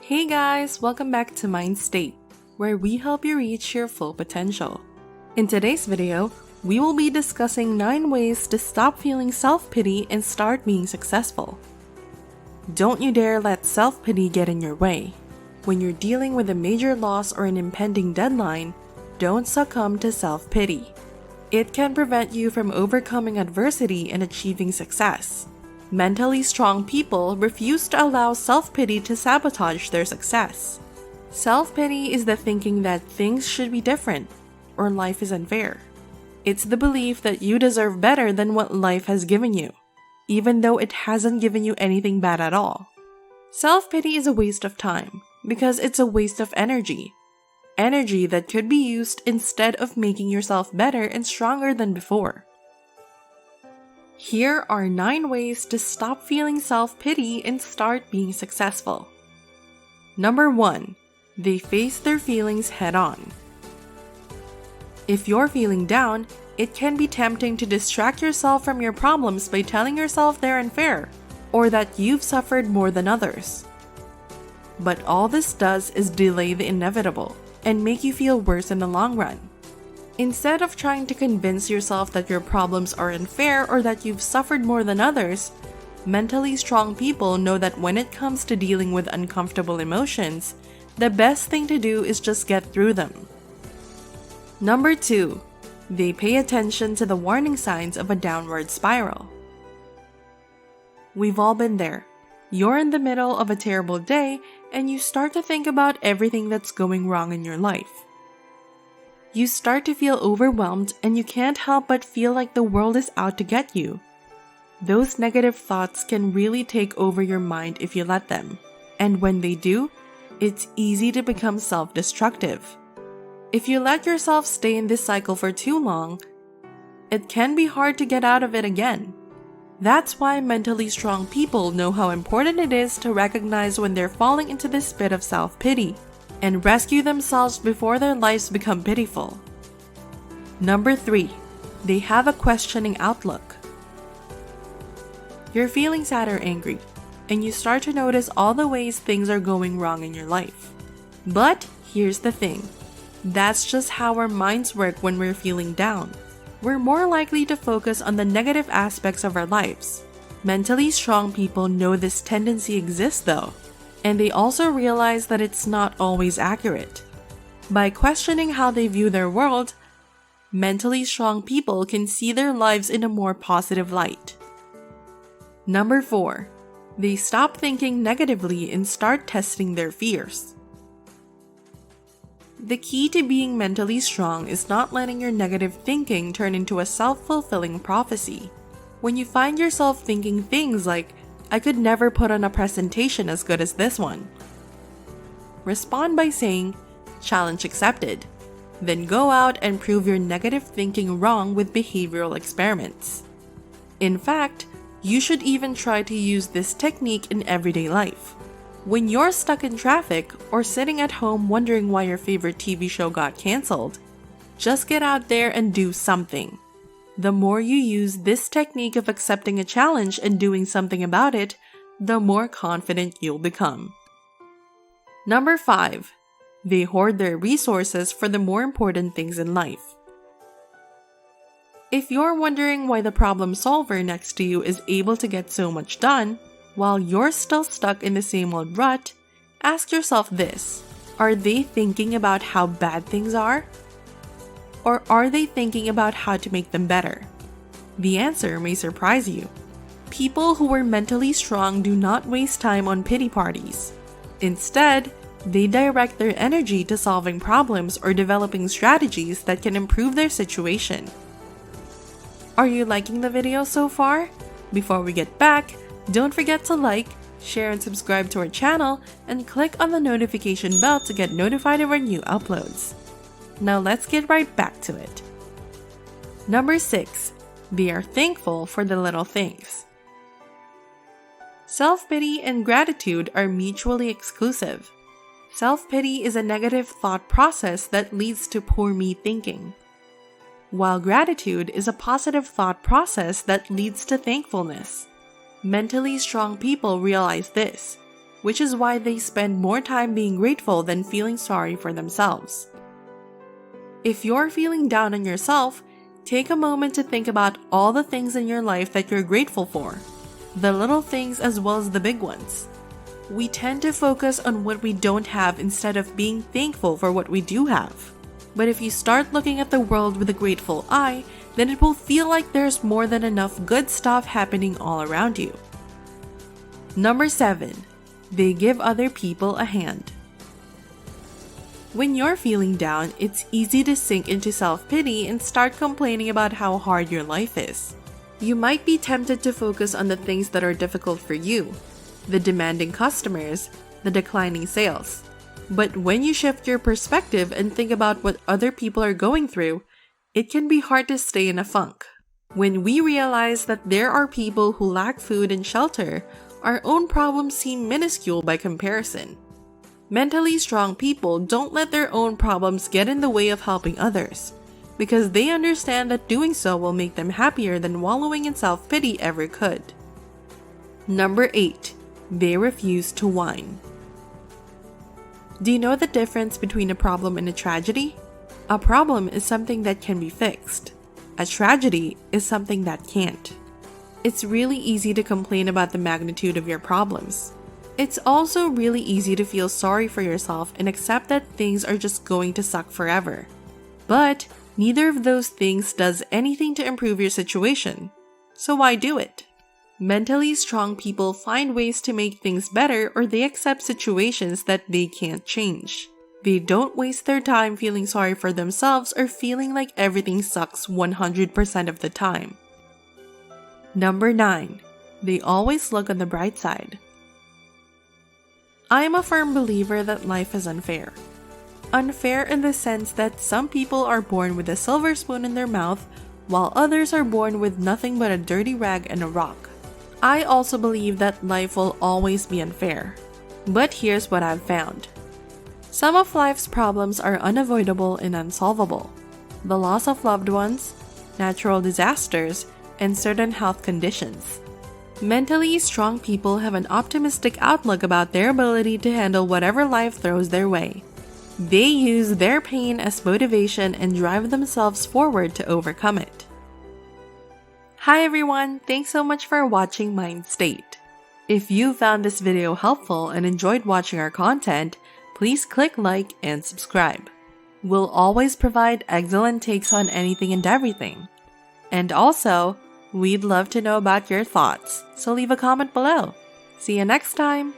Hey guys, welcome back to Mind State, where we help you reach your full potential. In today's video, we will be discussing 9 ways to stop feeling self-pity and start being successful. Don't you dare let self-pity get in your way. When you're dealing with a major loss or an impending deadline, don't succumb to self-pity. It can prevent you from overcoming adversity and achieving success. Mentally strong people refuse to allow self-pity to sabotage their success. Self-pity is the thinking that things should be different or life is unfair. It's the belief that you deserve better than what life has given you, even though it hasn't given you anything bad at all. Self-pity is a waste of time because it's a waste of energy. Energy that could be used instead of making yourself better and stronger than before. Here are 9 ways to stop feeling self-pity and start being successful. Number 1. They face their feelings head-on. If you're feeling down, it can be tempting to distract yourself from your problems by telling yourself they're unfair, or that you've suffered more than others. But all this does is delay the inevitable and make you feel worse in the long run. Instead of trying to convince yourself that your problems are unfair or that you've suffered more than others, mentally strong people know that when it comes to dealing with uncomfortable emotions, the best thing to do is just get through them. Number 2. They pay attention to the warning signs of a downward spiral. We've all been there. You're in the middle of a terrible day and you start to think about everything that's going wrong in your life. You start to feel overwhelmed and you can't help but feel like the world is out to get you. Those negative thoughts can really take over your mind if you let them. And when they do, it's easy to become self-destructive. If you let yourself stay in this cycle for too long, it can be hard to get out of it again. That's why mentally strong people know how important it is to recognize when they're falling into this pit of self-pity and rescue themselves before their lives become pitiful. Number 3. They have a questioning outlook. You're feeling sad or angry, and you start to notice all the ways things are going wrong in your life. But here's the thing. That's just how our minds work when we're feeling down. We're more likely to focus on the negative aspects of our lives. Mentally strong people know this tendency exists though, and they also realize that it's not always accurate. By questioning how they view their world, mentally strong people can see their lives in a more positive light. Number 4. They stop thinking negatively and start testing their fears. The key to being mentally strong is not letting your negative thinking turn into a self-fulfilling prophecy. When you find yourself thinking things like, I could never put on a presentation as good as this one, respond by saying, challenge accepted. Then go out and prove your negative thinking wrong with behavioral experiments. In fact, you should even try to use this technique in everyday life. When you're stuck in traffic or sitting at home wondering why your favorite TV show got canceled, just get out there and do something. The more you use this technique of accepting a challenge and doing something about it, the more confident you'll become. Number 5. They hoard their resources for the more important things in life. If you're wondering why the problem solver next to you is able to get so much done, while you're still stuck in the same old rut, ask yourself this. Are they thinking about how bad things are? Or are they thinking about how to make them better? The answer may surprise you. People who are mentally strong do not waste time on pity parties. Instead, they direct their energy to solving problems or developing strategies that can improve their situation. Are you liking the video so far? Before we get back, don't forget to like, share and subscribe to our channel, and click on the notification bell to get notified of our new uploads. Now let's get right back to it. Number 6. They are thankful for the little things. Self-pity and gratitude are mutually exclusive. Self-pity is a negative thought process that leads to poor me thinking, while gratitude is a positive thought process that leads to thankfulness. Mentally strong people realize this, which is why they spend more time being grateful than feeling sorry for themselves. If you're feeling down on yourself, take a moment to think about all the things in your life that you're grateful for, the little things as well as the big ones. We tend to focus on what we don't have instead of being thankful for what we do have. But if you start looking at the world with a grateful eye, then it will feel like there's more than enough good stuff happening all around you. Number 7. They give other people a hand. When you're feeling down, it's easy to sink into self-pity and start complaining about how hard your life is. You might be tempted to focus on the things that are difficult for you, the demanding customers, the declining sales. But when you shift your perspective and think about what other people are going through, it can be hard to stay in a funk. When we realize that there are people who lack food and shelter, our own problems seem minuscule by comparison. Mentally strong people don't let their own problems get in the way of helping others, because they understand that doing so will make them happier than wallowing in self-pity ever could. Number 8. They refuse to whine. Do you know the difference between a problem and a tragedy? A problem is something that can be fixed. A tragedy is something that can't. It's really easy to complain about the magnitude of your problems. It's also really easy to feel sorry for yourself and accept that things are just going to suck forever. But neither of those things does anything to improve your situation. So why do it? Mentally strong people find ways to make things better, or they accept situations that they can't change. They don't waste their time feeling sorry for themselves or feeling like everything sucks 100% of the time. Number 9. They always look on the bright side. I am a firm believer that life is unfair. Unfair in the sense that some people are born with a silver spoon in their mouth, while others are born with nothing but a dirty rag and a rock. I also believe that life will always be unfair. But here's what I've found. Some of life's problems are unavoidable and unsolvable. The loss of loved ones, natural disasters, and certain health conditions. Mentally strong people have an optimistic outlook about their ability to handle whatever life throws their way. They use their pain as motivation and drive themselves forward to overcome it. Hi everyone, thanks so much for watching Mind State. If you found this video helpful and enjoyed watching our content, please click like and subscribe. We'll always provide excellent takes on anything and everything. And also, we'd love to know about your thoughts, so leave a comment below. See you next time!